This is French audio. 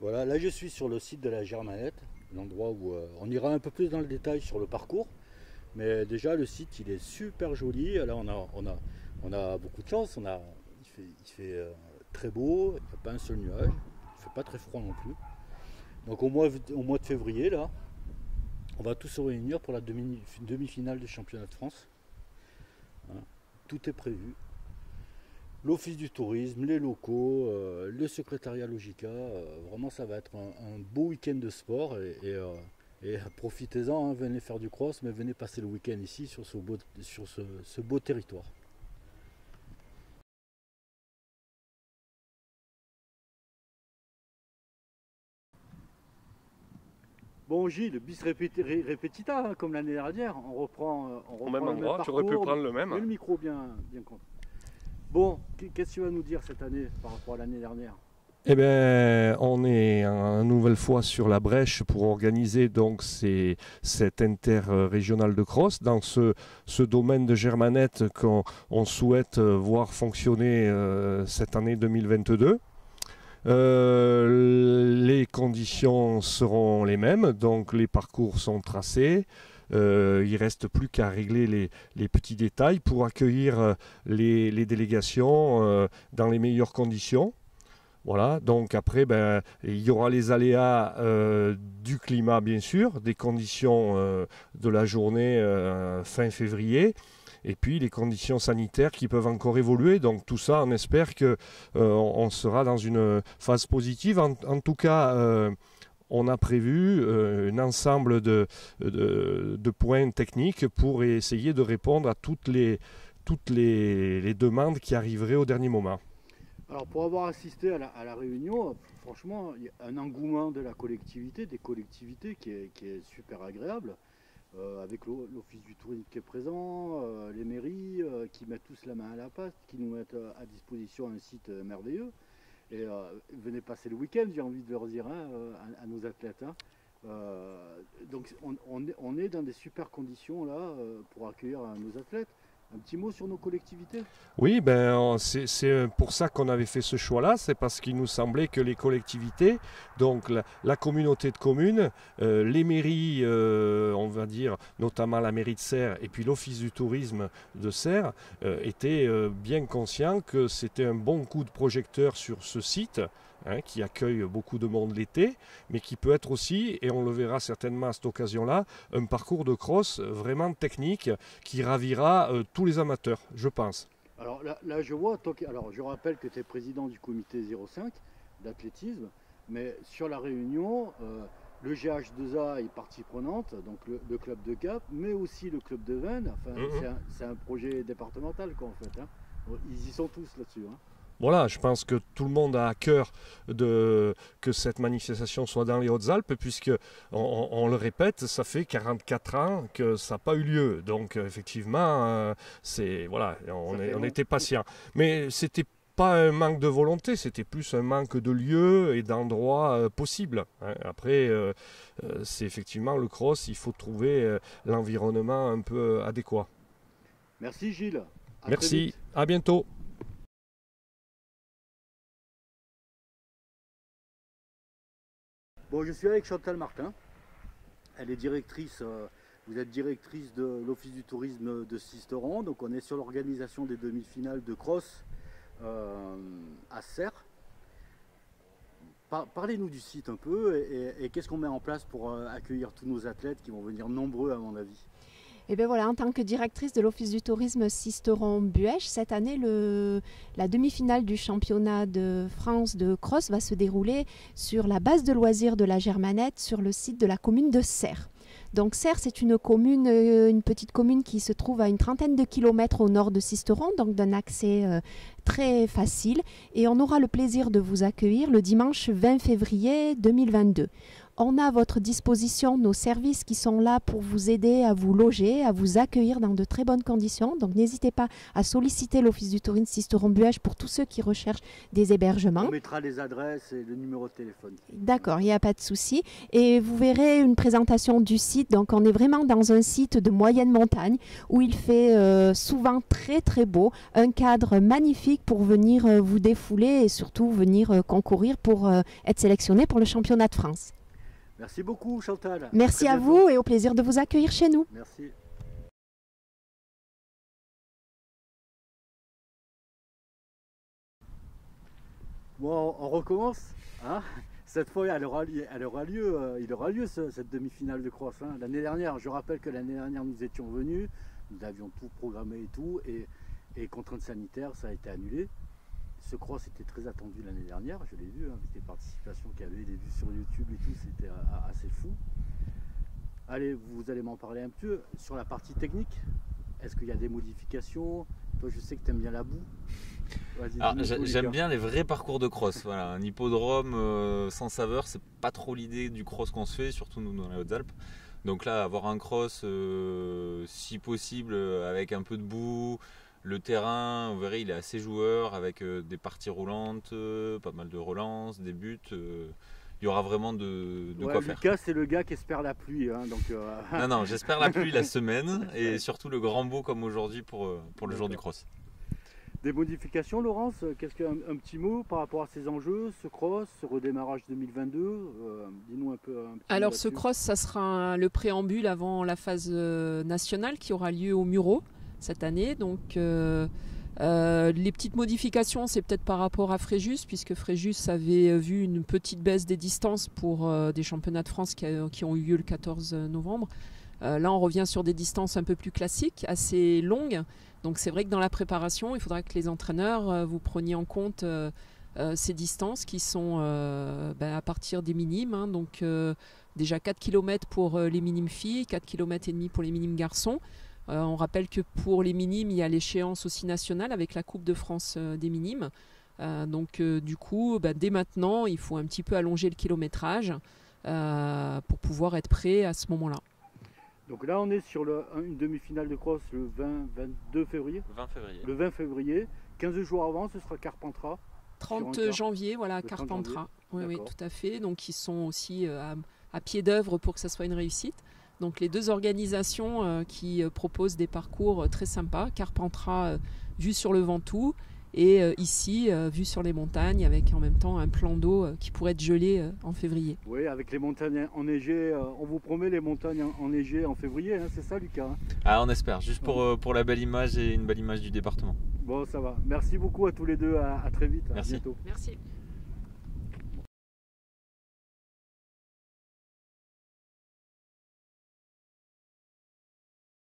Voilà, là je suis sur le site de la Germanette, l'endroit où on ira un peu plus dans le détail sur le parcours. Mais déjà le site il est super joli. Là on a beaucoup de chance. Il fait très beau, il n'y a pas un seul nuage, il ne fait pas très froid non plus. Donc au mois de février là, on va tous se réunir pour la demi-finale du championnat de France. Hein. Tout est prévu. L'office du tourisme, les locaux, le secrétariat Logica, vraiment ça va être un beau week-end de sport et profitez-en, hein, venez faire du cross, mais venez passer le week-end ici sur ce beau territoire. Bon Gilles, bis repetita, hein, comme l'année dernière, on reprend Au même le même endroit, tu aurais pu parcours, prendre le mais même. le micro bien contre. Bon, qu'est-ce que tu vas nous dire cette année par rapport à l'année dernière? Eh bien, on est une nouvelle fois sur la brèche pour organiser donc cette interrégionale de cross dans ce domaine de Germanette qu'on souhaite voir fonctionner cette année 2022. Les conditions seront les mêmes, donc les parcours sont tracés. Il ne reste plus qu'à régler les petits détails pour accueillir les délégations dans les meilleures conditions. Voilà, donc après, il y aura les aléas du climat, bien sûr, des conditions de la journée fin février, et puis les conditions sanitaires qui peuvent encore évoluer. Donc tout ça, on espère que on sera dans une phase positive. En tout cas, on a prévu un ensemble de points techniques pour essayer de répondre à toutes les demandes qui arriveraient au dernier moment. Alors pour avoir assisté à la réunion, franchement, il y a un engouement de la collectivité, des collectivités qui est super agréable, avec l'Office du tourisme qui est présent, les mairies qui mettent tous la main à la pâte, qui nous mettent à disposition un site merveilleux. Et venez passer le week-end, j'ai envie de leur dire, hein, à nos athlètes. Hein. Donc on est dans des super conditions là pour accueillir nos athlètes. Un petit mot sur nos collectivités? Oui, c'est pour ça qu'on avait fait ce choix-là, c'est parce qu'il nous semblait que les collectivités, donc la communauté de communes, les mairies, on va dire notamment la mairie de Serres et puis l'office du tourisme de Serres, étaient bien conscients que c'était un bon coup de projecteur sur ce site, hein, qui accueille beaucoup de monde l'été, mais qui peut être aussi, et on le verra certainement à cette occasion-là, un parcours de cross vraiment technique qui ravira tous les amateurs, je pense. Alors là, je vois, alors je rappelle que tu es président du comité 05 d'athlétisme, mais sur la réunion, le GH2A est partie prenante, donc le club de Gap, mais aussi le club de Vennes. Enfin, c'est un projet départemental quoi, en fait. Hein. Ils y sont tous là-dessus. Hein. Voilà, je pense que tout le monde a à cœur que cette manifestation soit dans les Hautes-Alpes, puisque, on le répète, ça fait 44 ans que ça n'a pas eu lieu. Donc, effectivement, voilà, on était patient. Mais c'était pas un manque de volonté, c'était plus un manque de lieux et d'endroits possibles. Hein. Après, c'est effectivement le cross, il faut trouver l'environnement un peu adéquat. Merci Gilles. À très Merci, vite. à bientôt. Bon, je suis avec Chantal Martin. Elle est directrice, vous êtes directrice de l'Office du tourisme de Sisteron. Donc on est sur l'organisation des demi-finales de cross à Serres. Parlez-nous du site un peu et qu'est-ce qu'on met en place pour accueillir tous nos athlètes qui vont venir nombreux à mon avis. Et bien voilà, en tant que directrice de l'Office du tourisme Sisteron-Buèche, cette année, la demi-finale du championnat de France de cross va se dérouler sur la base de loisirs de la Germanette, sur le site de la commune de Serres. Donc Serres, c'est une commune, une petite commune qui se trouve à une trentaine de kilomètres au nord de Sisteron, donc d'un accès très facile. Et on aura le plaisir de vous accueillir le dimanche 20 février 2022. On a à votre disposition nos services qui sont là pour vous aider à vous loger, à vous accueillir dans de très bonnes conditions. Donc n'hésitez pas à solliciter l'Office du tourisme Sisteron-Buëch pour tous ceux qui recherchent des hébergements. On mettra les adresses et le numéro de téléphone. D'accord, il n'y a pas de souci. Et vous verrez une présentation du site. Donc on est vraiment dans un site de moyenne montagne où il fait souvent très très beau. Un cadre magnifique pour venir vous défouler et surtout venir concourir pour être sélectionné pour le championnat de France. Merci beaucoup Chantal. Merci à vous et au plaisir de vous accueillir chez nous. Merci. Bon, on recommence. Hein, cette fois, il aura lieu cette demi-finale de cross. Hein. L'année dernière, je rappelle que l'année dernière, nous étions venus, nous avions tout programmé et tout, et contraintes sanitaires, ça a été annulé. Ce cross était très attendu l'année dernière, je l'ai vu, hein, avec les participations qu'il y avait, les vues sur YouTube et tout, c'était assez fou. Allez, vous allez m'en parler un peu sur la partie technique. Est-ce qu'il y a des modifications? Toi, je sais que tu aimes bien la boue. J'aime bien les vrais parcours de cross. Voilà, un hippodrome sans saveur, c'est pas trop l'idée du cross qu'on se fait, surtout nous dans les Hautes-Alpes. Donc là, avoir un cross, si possible, avec un peu de boue. Le terrain, vous verrez, il est assez joueur avec des parties roulantes, pas mal de relances, des buts. Il y aura vraiment de quoi faire. Lucas, c'est le gars qui espère la pluie. Hein, donc, Non, j'espère la pluie la semaine et surtout le grand beau comme aujourd'hui pour le jour du cross. Des modifications, Laurence? Qu'est-ce qu'un petit mot par rapport à ces enjeux, ce cross, ce redémarrage 2022? Dis-nous un peu. Alors ce cross, ça sera le préambule avant la phase nationale qui aura lieu au Mureaux cette année. Donc les petites modifications, c'est peut-être par rapport à Fréjus, puisque Fréjus avait vu une petite baisse des distances pour des championnats de France qui ont eu lieu le 14 novembre. Là, on revient sur des distances un peu plus classiques, assez longues. Donc c'est vrai que dans la préparation, il faudra que les entraîneurs vous preniez en compte ces distances qui sont à partir des minimes. Hein, donc déjà 4 km pour les minimes filles, 4 km et demi pour les minimes garçons. On rappelle que pour les minimes, il y a l'échéance aussi nationale avec la Coupe de France des minimes. Donc du coup, dès maintenant, il faut un petit peu allonger le kilométrage pour pouvoir être prêt à ce moment-là. Donc là, on est sur une demi-finale de cross le 22 février. 20 février. Le 20 février. 15 jours avant, ce sera Carpentras. 30 janvier, voilà, Carpentras. Oui, tout à fait. Donc ils sont aussi à pied d'œuvre pour que ça soit une réussite. Donc les deux organisations qui proposent des parcours très sympas, Carpentras vue sur le Ventoux et ici vue sur les montagnes avec en même temps un plan d'eau qui pourrait être gelé en février. Oui, avec les montagnes enneigées, on vous promet les montagnes enneigées en février, hein, c'est ça Lucas? Ah, on espère, juste pour la belle image et une belle image du département. Bon, ça va. Merci beaucoup à tous les deux, à très vite. Merci. À bientôt. Merci.